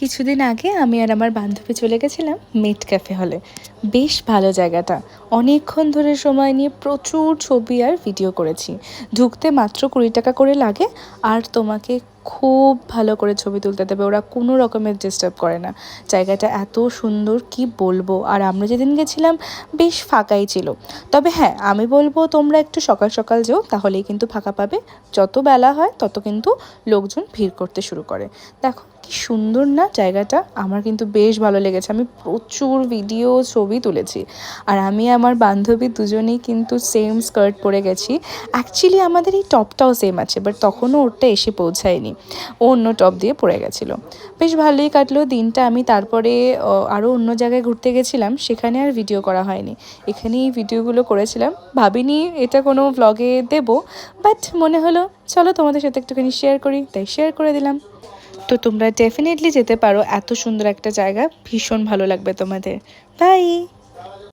কিছুদিন আগে আমি আর আমার বান্ধবী চলে গেছিলাম মেট ক্যাফে হলে। বেশ ভালো জায়গাটা, অনেকক্ষণ ধরে সময় নিয়ে প্রচুর ছবি আর ভিডিও করেছি। ঢুকতে মাত্র 20 টাকা করে লাগে, আর তোমাকে খুব ভালো করে ছবি তুলতে দেবে, ওরা কোনো রকমের ডিস্টার্ব করে না। জায়গাটা এত সুন্দর কি বলবো। আর আমরা যেদিন গেছিলাম বেশ ফাঁকাই ছিল। তবে হ্যাঁ, আমি বলবো তোমরা একটু সকাল সকাল যেও, তাহলেই কিন্তু ফাঁকা পাবে। যত বেলা হয় তত কিন্তু লোকজন ভিড় করতে শুরু করে। দেখো কি সুন্দর না জায়গাটা, আমার কিন্তু বেশ ভালো লেগেছে। আমি প্রচুর ভিডিও ছবি তুলেছি। আর আমি আমার বান্ধবী দুজনেই কিন্তু সেম স্কার্ট পরে গেছি। অ্যাকচুয়ালি আমাদের এই টপটাও সেম আছে, বাট তখনও ওরটা এসে পৌঁছায়নি, ও অন্য টপ দিয়ে পরে গেছিলো। বেশ ভালোই কাটলো দিনটা। আমি তারপরে আরও অন্য জায়গায় ঘুরতে গেছিলাম, সেখানে আর ভিডিও করা হয়নি, এখানেই এই ভিডিওগুলো করেছিলাম। ভাবিনি এটা কোনো ব্লগে দেবো, বাট মনে হলো চলো তোমাদের সাথে একটুখানি শেয়ার করি, তাই শেয়ার করে দিলাম। তো তোমরা ডেফিনেটলি যেতে পারো, এত সুন্দর একটা জায়গা, ভীষণ ভালো লাগবে তোমাদের। বাই।